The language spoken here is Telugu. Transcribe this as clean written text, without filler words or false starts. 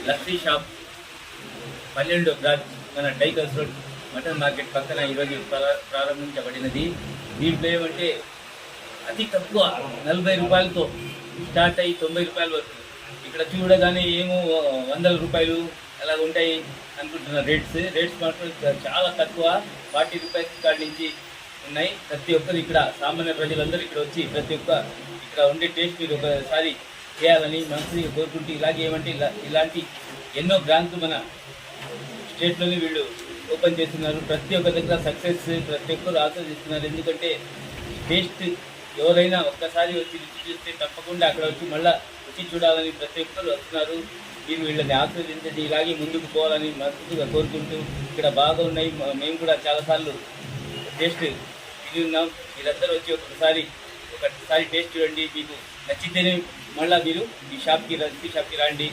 లస్సీ షాప్ 12 బ్రాంచ్ మన డైకల్స్ రోడ్ మటన్ మార్కెట్ పక్కన ఈరోజు ప్రారంభించబడినది. దీంట్లో ఏమంటే అతి తక్కువ 40 రూపాయలతో స్టార్ట్ అయ్యి 90 రూపాయల వరకు. ఇక్కడ చూడగానే ఏమో 100 రూపాయలు అలా ఉంటాయి అనుకుంటున్నారు. రేట్స్ మాత్రం చాలా తక్కువ, 40 రూపాయల కాడి నుంచి ఉన్నాయి. ప్రతి ఒక్కరు ఇక్కడ సామాన్య ప్రజలందరూ ఇక్కడ వచ్చి ప్రతి ఒక్క ఇక్కడ ఉండే టేస్ట్ మీరు ఒకసారి చేయాలని మనసుని కోరుకుంటూ, ఇలాగే ఏమంటే ఇలాంటి ఎన్నో బ్రాంచ్లు మన స్టేట్లోనే వీళ్ళు ఓపెన్ చేస్తున్నారు. ప్రతి ఒక్క దగ్గర సక్సెస్ ప్రతి ఒక్కరు ఆస్వాదిస్తున్నారు. ఎందుకంటే టేస్ట్ ఎవరైనా ఒక్కసారి వచ్చి రుచి చూస్తే తప్పకుండా అక్కడ వచ్చి మళ్ళీ రుచి చూడాలని ప్రతి ఒక్కరు వస్తున్నారు. మీరు వీళ్ళని ఆస్వాదించండి, ఇలాగే ముందుకు పోవాలని మనసుగా కోరుకుంటూ, ఇక్కడ బాగా ఉన్నాయి. మేము కూడా చాలాసార్లు టేస్ట్ తిని ఉన్నాం. మీరందరూ వచ్చి ఒకసారి టేస్ట్ చూడండి. మీకు నచ్చితేనే మళ్ళీ మీరు ఈ షాప్కి రండి.